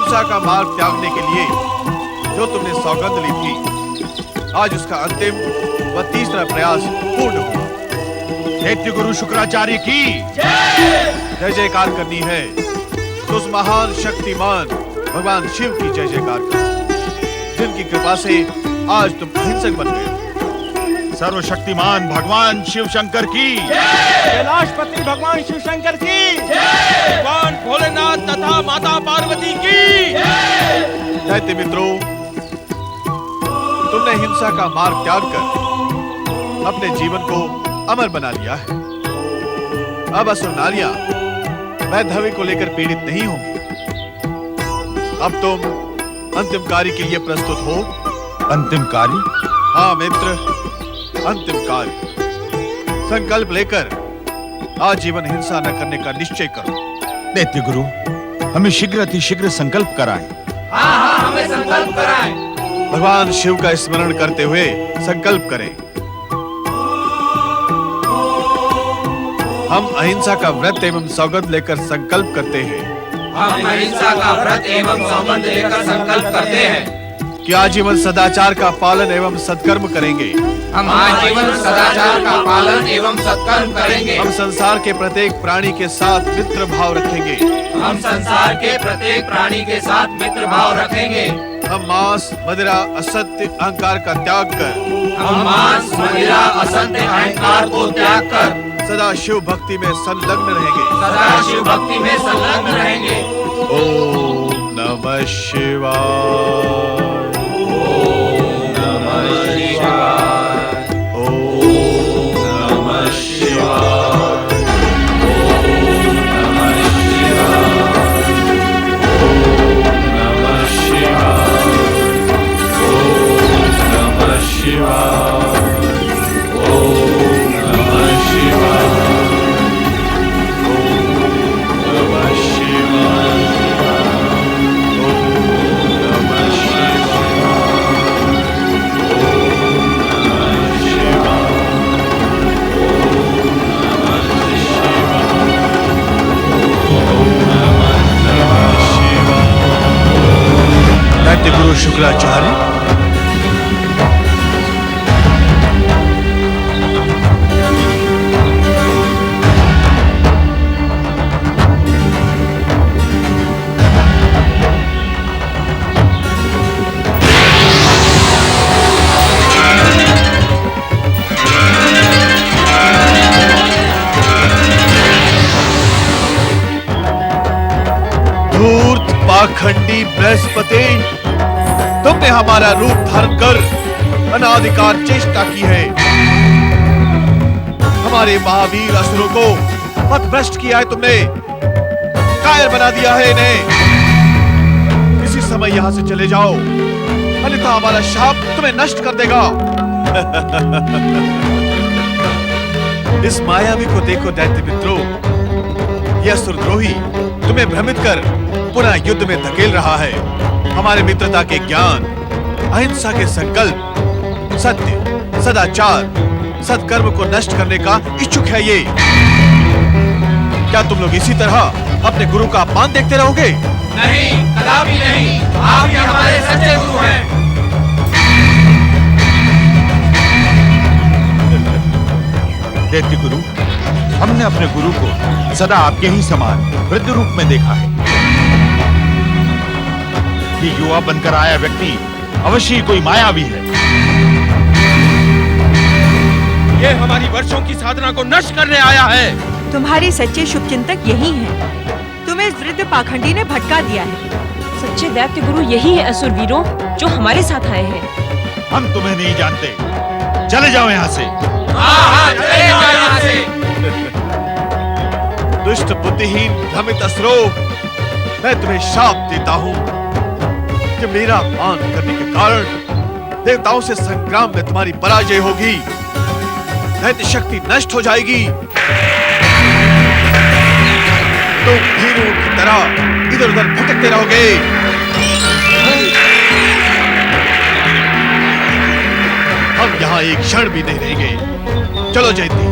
हिंसा का मार्ग त्यागने के लिए जो तुमने सौगंध ली थी, आज उसका अंतिम व तीसरा प्रयास पूर्ण हुआ। दैत्य गुरु शुक्राचार्य की जय जयकार करनी है तो उस महान शक्तिमान भगवान शिव की जय जयकार करो, जिनकी कृपा से आज तुम अहिंसक बन गए। सर्वशक्तिमान भगवान शिव शंकर की, कैलाशपति भगवान शिव शंकर की, भगवान भोलेनाथ तथा माता पार्वती की। दैत्य मित्रों, तुमने हिंसा का मार्ग त्याग कर अपने जीवन को अमर बना लिया है। अब असुर नारियां वैधव्य को लेकर पीड़ित नहीं होंगी। अब तुम अंतिम कार्य के लिए प्रस्तुत हो। अंतिम कार्य? हाँ मित्र, अंतिम कार्य। संकल्प लेकर आजीवन हिंसा न करने का निश्चय करो। दैत्य गुरु, हमें शीघ्र अतिशीघ्र संकल्प कराएं। हाँ, हमें संकल्प कराएं। भगवान शिव का स्मरण करते हुए संकल्प करें। हम अहिंसा का व्रत एवं सौगंध लेकर संकल्प करते हैं। हम अहिंसा का व्रत एवं सौगंध लेकर संकल्प करते हैं कि आजीवन सदाचार का पालन एवं सत्कर्म करेंगे। हम आजीवन सदाचार का पालन एवं सत्कर्म करेंगे। हम संसार के प्रत्येक प्राणी के साथ मित्र भाव रखेंगे। हम संसार के प्रत्येक प्राणी के साथ मित्र भाव रखेंगे। हम मांस, मदिरा, असत्य, अहंकार का त्याग कर हम मांस, मदिरा, असत्य, अहंकार को त्याग कर सदा शिव भक्ति में संलग्न रहेंगे। सदा शिव भक्ति में संलग्न रहेंगे। ओम नमः शिवाय। गुरु शुक्राचार्य, धूर्त पाखंडी बृहस्पति, तुमने हमारा रूप धारण कर अनादिकाल चेष्टा की है। हमारे महावीर असुरों को पथभ्रष्ट किया है तुमने, कायर बना दिया है इन्हें। किसी समय यहां से चले जाओ, अन्यथा हमारा शाप तुम्हें नष्ट कर देगा। इस मायावी को देखो दैत्य मित्रों, यह असुरद्रोही तुम्हें भ्रमित कर पुनः युद्ध में धकेल रहा है। हमारे मित्रता के ज्ञान, अहिंसा के संकल्प, सत्य, सदाचार, सत्कर्म को नष्ट करने का इच्छुक है ये। क्या तुम लोग इसी तरह अपने गुरु का अपमान देखते रहोगे? नहीं, कदापि नहीं। आप ही हमारे सच्चे गुरु हैं। दैत्य गुरु, हमने अपने गुरु को सदा आपके ही समान वृद्ध रूप में देखा है। ये युवा बनकर आया व्यक्ति अवश्य ही कोई मायावी है। ये हमारी वर्षों की साधना को नष्ट करने आया है। तुम्हारे सच्चे शुभचिंतक यही हैं। तुम्हें इस वृद्ध पाखंडी ने भटका दिया है। सच्चे दैत्य गुरु यही है असुर वीरों, जो हमारे साथ आए हैं। हम तुम्हें नहीं जानते, चले जाओ यहाँ से। हाँ, चले जाओ यहाँ से। दुष्ट बुद्धिहीन भ्रमित असुरों, मैं तुम्हें शाप देता हूँ कि मेरा अपमान करने के कारण देवताओं से संग्राम में तुम्हारी पराजय होगी, दैत्य शक्ति नष्ट हो जाएगी। तुम हीरों की तरह इधर उधर भटकते रहोगे। हम यहाँ एक क्षण भी नहीं रहेंगे। चलो जयंती।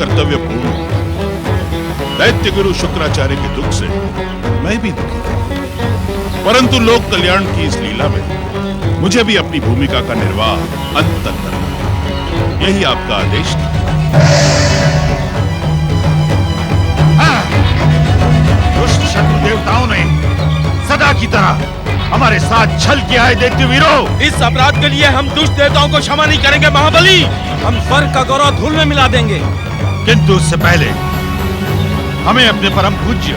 कर्तव्यपूर्ण हूं। दैत्य गुरु शुक्राचार्य के दुख से मैं भी दुखी हूं, परंतु लोक कल्याण की इस लीला में मुझे भी अपनी भूमिका का निर्वाह अंत तक करना, यही आपका आदेश था। दुष्ट शत्रु देवताओं ने सदा की तरह हमारे साथ छल किया है दैत्य वीरों। इस अपराध के लिए हम दुष्ट देवताओं को क्षमा नहीं करेंगे महाबली। हम स्वर्ग का गौरव धूल में मिला देंगे। किंतु उससे पहले हमें अपने परम पूज्य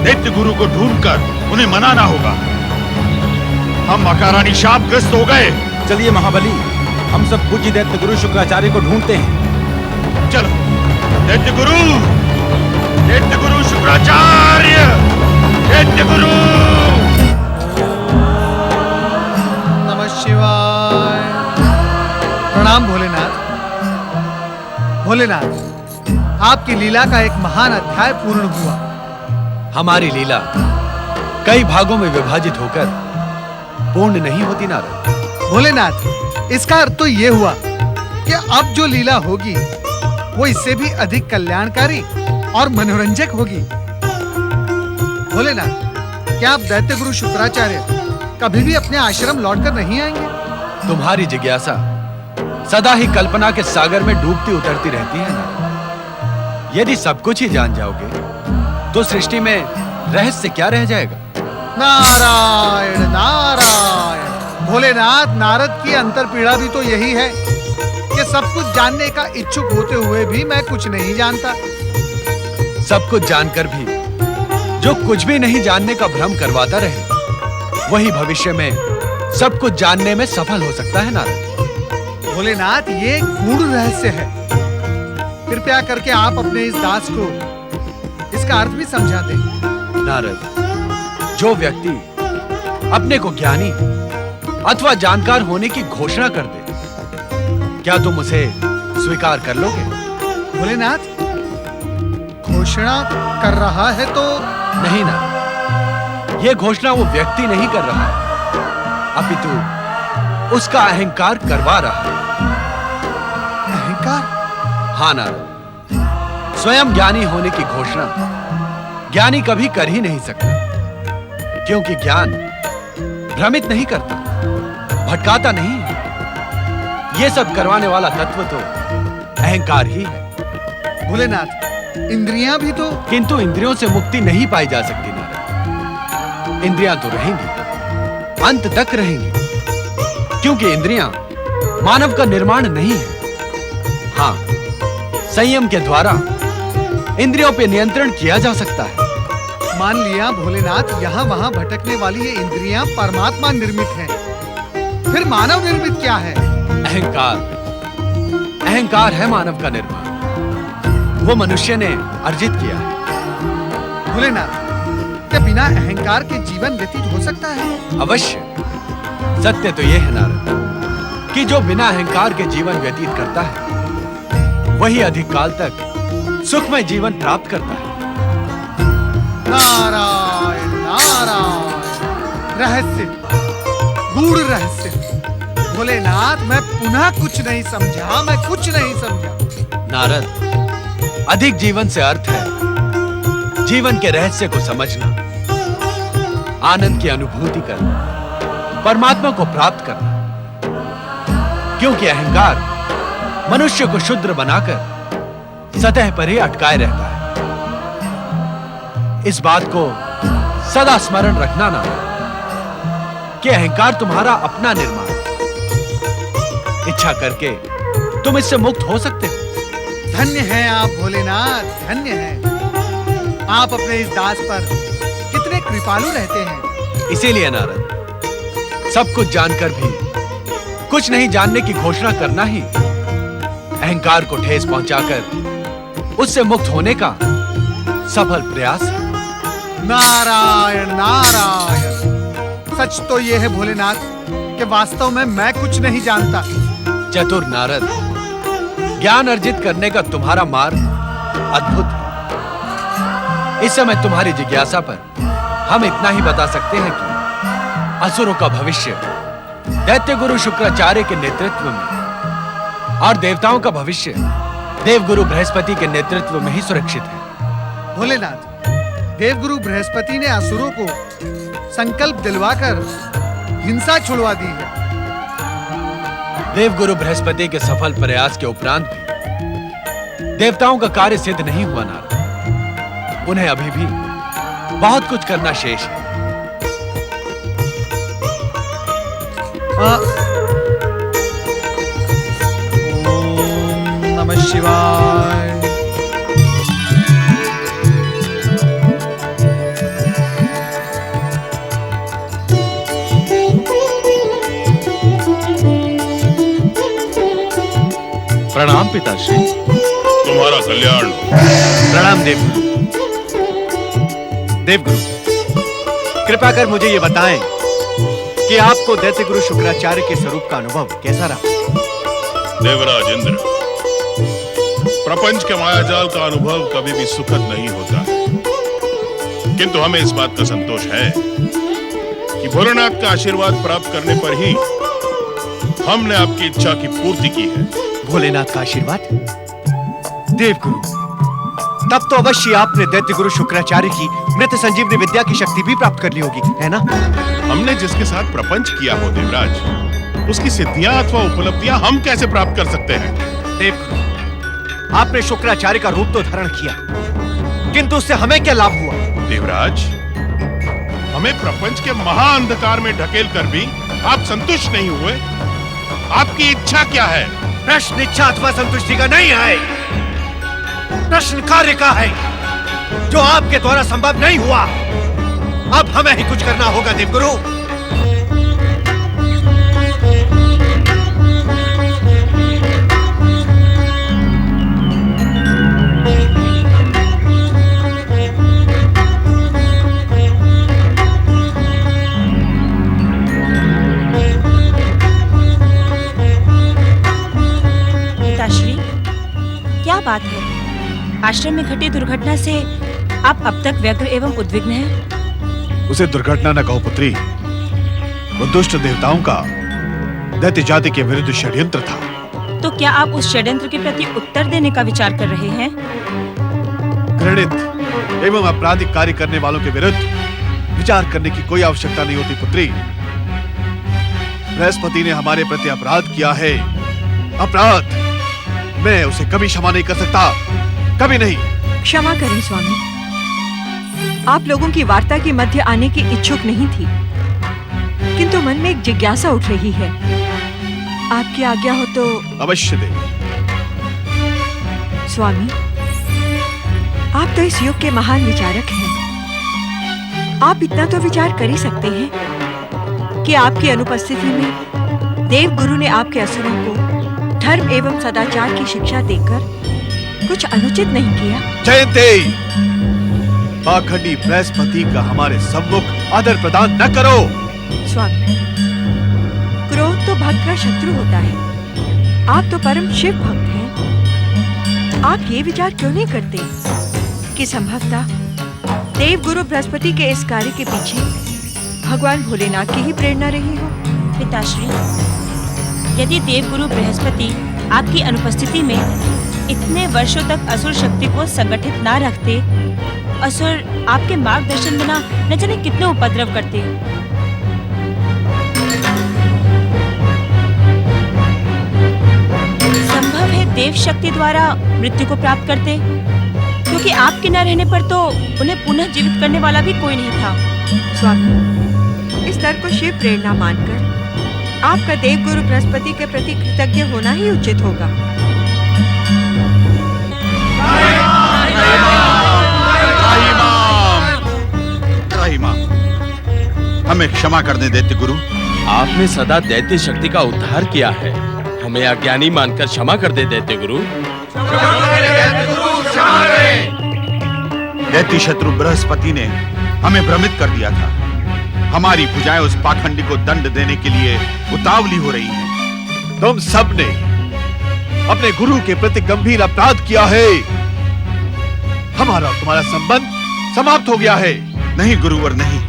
दैत्य गुरु को ढूंढकर उन्हें मनाना होगा। हम अकारानी शापग्रस्त हो गए। चलिए महाबली, हम सब पूज्य दैत्य गुरु शुक्राचार्य को ढूंढते हैं। चलो दैत्य गुरु शुक्राचार्य, दैत्य गुरु। नमः शिवाय। प्रणाम भोलेनाथ। भोलेनाथ, आपकी लीला का एक महान अध्याय पूर्ण हुआ। हमारी लीला कई भागों में विभाजित होकर पूर्ण नहीं होती नारद। भोलेनाथ, इसका अर्थ तो ये हुआ कि अब जो लीला होगी वो इससे भी अधिक कल्याणकारी और मनोरंजक होगी। भोलेनाथ, क्या आप दैत्य गुरु शुक्राचार्य कभी भी अपने आश्रम लौटकर नहीं आएंगे? तुम्हारी जिज्ञासा सदा ही कल्पना के सागर में डूबती उतरती रहती है नारद। यदि सब कुछ ही जान जाओगे तो सृष्टि में रहस्य क्या रह जाएगा? नारायण नारायण। भोलेनाथ, नारद की अंतर्पीड़ा भी तो यही है कि सब कुछ जानने का इच्छुक होते हुए भी मैं कुछ नहीं जानता। सब कुछ जानकर भी जो कुछ भी नहीं जानने का भ्रम करवाता रहे, वही भविष्य में सब कुछ जानने में सफल हो सकता है नारद। भोलेनाथ, ये एक गूढ़ रहस्य है। कृपया करके आप अपने इस दास को इसका अर्थ भी समझा दें। नारद, जो व्यक्ति अपने को ज्ञानी अथवा जानकार होने की घोषणा कर दे, क्या तुम उसे स्वीकार कर लोगे? भोलेनाथ, घोषणा कर रहा है तो? नहीं ना, यह घोषणा वो व्यक्ति नहीं कर रहा, अपितु उसका अहंकार करवा रहा है। अहंकार? हाँ नारद, स्वयं ज्ञानी होने की घोषणा ज्ञानी कभी कर ही नहीं सकता, क्योंकि ज्ञान भ्रमित नहीं करता, भटकाता नहीं है। यह सब करवाने वाला तत्व तो अहंकार ही है। भोलेनाथ, इंद्रियां भी तो? किंतु इंद्रियों से मुक्ति नहीं पाई जा सकती नारद। इंद्रियां तो रहेंगी, अंत तक रहेंगी, क्योंकि इंद्रियां मानव का निर्माण नहीं है। हाँ, संयम के द्वारा इंद्रियों पे नियंत्रण किया जा सकता है। मान लिया भोलेनाथ, यहाँ वहाँ भटकने वाली ये इंद्रियां परमात्मा निर्मित हैं, फिर मानव निर्मित क्या है? अहंकार। अहंकार है मानव का निर्माण, वो मनुष्य ने अर्जित किया है। भोलेनाथ, क्या बिना अहंकार के जीवन व्यतीत हो सकता है? अवश्य। सत्य तो यह है नारद कि जो बिना अहंकार के जीवन व्यतीत करता है, वही अधिक काल तक सुखमय जीवन प्राप्त करता है। नारायण नारायण। रहस्य, गूढ़ रहस्य। भोलेनाथ, मैं पुनः कुछ नहीं समझा, मैं कुछ नहीं समझा। नारद, अधिक जीवन से अर्थ है जीवन के रहस्य को समझना, आनंद की अनुभूति करना, परमात्मा को प्राप्त करना। क्योंकि अहंकार मनुष्य को शुद्र बनाकर सतह पर ही अटकाए रहता है। इस बात को सदा स्मरण रखना ना कि अहंकार तुम्हारा अपना निर्माण, इच्छा करके तुम इससे मुक्त हो सकते हो। धन्य हैं आप भोलेनाथ, धन्य हैं। आप अपने इस दास पर कितने कृपालु रहते हैं। इसीलिए नारद, सब कुछ जानकर भी कुछ नहीं जानने की घोषणा करना ही अहंकार को ठेस पहुंचाकर उससे मुक्त होने का सफल प्रयास है। नारायण नारायण। सच तो यह है भोलेनाथ कि वास्तव में मैं कुछ नहीं जानता। चतुर नारद, ज्ञान अर्जित करने का तुम्हारा मार्ग अद्भुत है। इस समय तुम्हारी जिज्ञासा पर हम इतना ही बता सकते हैं कि असुरों का भविष्य दैत्य गुरु शुक्राचार्य के नेतृत्व में और देवताओं का भविष्य देवगुरु बृहस्पति के नेतृत्व में ही सुरक्षित है। भोलेनाथ, देवगुरु बृहस्पति ने असुरों को संकल्प दिलवाकर हिंसा छुड़वा दी है। देवगुरु बृहस्पति के सफल प्रयास के उपरांत भी देवताओं का कार्य सिद्ध नहीं हुआ नारद। उन्हें अभी भी बहुत कुछ करना शेष है। ओम नमः शिवाय। प्रणाम पिताश्री। तुम्हारा कल्याण हो। प्रणाम देवगुरु। देवगुरु, कृपा कर मुझे ये बताएं कि आपको दैत्य गुरु शुक्राचार्य के स्वरूप का अनुभव कैसा रहा? देवराज इंद्र, प्रपंच के मायाजाल का अनुभव कभी भी सुखद नहीं होता है, किंतु हमें इस बात का संतोष है कि भोलेनाथ का आशीर्वाद प्राप्त करने पर ही हमने आपकी इच्छा की पूर्ति की है। भोलेनाथ का आशीर्वाद? देवगुरु, तब तो अवश्य आपने दैत्य गुरु शुक्राचार्य की मृत संजीवनी विद्या की शक्ति भी प्राप्त कर ली होगी, है ना? हमने जिसके साथ प्रपंच किया हो देवराज, उसकी सिद्धियां अथवा उपलब्धियां हम कैसे प्राप्त कर सकते हैं? देवगुरु, आपने शुक्राचार्य का रूप तो धारण किया, किंतु उससे हमें क्या लाभ हुआ? देवराज, हमें प्रपंच के महाअंधकार में ढकेल कर भी आप संतुष्ट नहीं हुए। आपकी इच्छा क्या है? प्रश्न इच्छा अथवा संतुष्टि का नहीं है, प्रश्न कार्य का है, जो आपके द्वारा संभव नहीं हुआ। अब हमें ही कुछ करना होगा देवगुरु। पिताश्री, क्या बात है? आश्रम में घटी दुर्घटना से आप अब तक व्यग्र एवं उद्विग्न हैं। उसे दुर्घटना न कहो पुत्री, वो दुष्ट देवताओं का दैत्य जाति के विरुद्ध षड्यंत्र था। तो क्या आप उस षड्यंत्र के प्रति उत्तर देने का विचार कर रहे हैं? घृणित एवं आपराधिक कार्य करने वालों के विरुद्ध विचार करने की कोई आवश्यकता नहीं होती पुत्री। बृहस्पति ने हमारे प्रति अपराध किया है, अपराध मैं उसे कभी क्षमा नहीं कर सकता, कभी नहीं। क्षमा करें स्वामी, आप लोगों की वार्ता के मध्य आने की इच्छुक नहीं थी, किंतु मन में एक जिज्ञासा उठ रही है। आपकी आज्ञा हो तो? अवश्य दे। स्वामी, आप तो इस युग के महान विचारक हैं। आप इतना तो विचार कर ही सकते हैं कि आपकी अनुपस्थिति में देवगुरु ने आपके असुरों को धर्म एवं सदाचार की शिक्षा देकर कुछ अनुचित नहीं किया। जयंती, पाखंडी बृहस्पति का हमारे सम्मुख आदर प्रदान न करो। स्वामी, क्रोध तो भक्त का शत्रु होता है। आप तो परम शिव भक्त हैं। आप ये विचार क्यों नहीं करते कि संभवतः देवगुरु बृहस्पति के इस कार्य के पीछे भगवान भोलेनाथ की ही प्रेरणा रही हो? पिताश्री, यदि देवगुरु बृहस्पति आपकी अनुपस्थिति में इतने वर्षों तक असुर शक्ति को संगठित ना रखते, असुर आपके मार्गदर्शन बिना न जाने कितने उपद्रव करते। संभव है देव शक्ति द्वारा मृत्यु को प्राप्त करते, क्योंकि आपके न रहने पर तो उन्हें पुनः जीवित करने वाला भी कोई नहीं था। स्वामी, इस डर को शिव प्रेरणा मानकर आपका देवगुरु बृहस्पति के प्रति कृतज्ञ होना ही उचित होगा। हमें क्षमा कर दें दैत्य गुरु। आपने सदा दैत्य शक्ति का उद्धार किया है, हमें अज्ञानी मानकर क्षमा कर दे दैत्य गुरु। दैत्य शत्रु बृहस्पति ने हमें भ्रमित कर दिया था। हमारी भुजाएं उस पाखंडी को दंड देने के लिए उतावली हो रही हैं। तुम सबने अपने गुरु के प्रति गंभीर अपराध किया है। हमारा और तुम्हारा संबंध समाप्त हो गया है। नहीं गुरुवर, नहीं,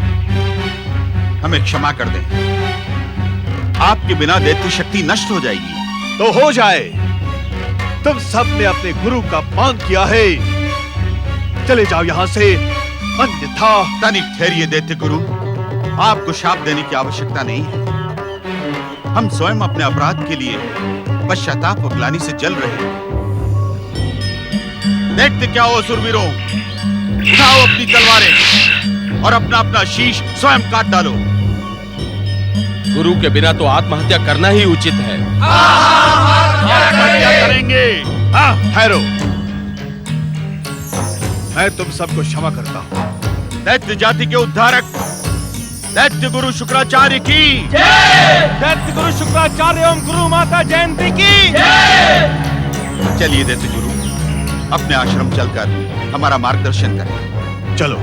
हमें क्षमा कर दें। आपके बिना दैत्य शक्ति नष्ट हो जाएगी। तो हो जाए, तुम सब ने अपने गुरु का अपमान किया है। चले जाओ यहाँ से, अन्यथा। तनिक ठहरिए दैत्य गुरु, आपको शाप देने की आवश्यकता नहीं है। हम स्वयं अपने अपराध के लिए पश्चाताप और ग्लानि से जल रहे हैं। देखते क्या हो सुरवीरों, उठाओ अपनी तलवारें और अपना अपना शीश स्वयं काट डालो। गुरु के बिना तो आत्महत्या करना ही उचित है। क्या करेंगे? ठहरो, मैं तुम सबको क्षमा करता हूँ। दैत्य जाति के उद्धारक दैत्य गुरु शुक्राचार्य की दैत्य गुरु शुक्राचार्य एवं गुरु माता जयंती की। चलिए दैत्य गुरु, अपने आश्रम चलकर हमारा मार्गदर्शन करें। चलो।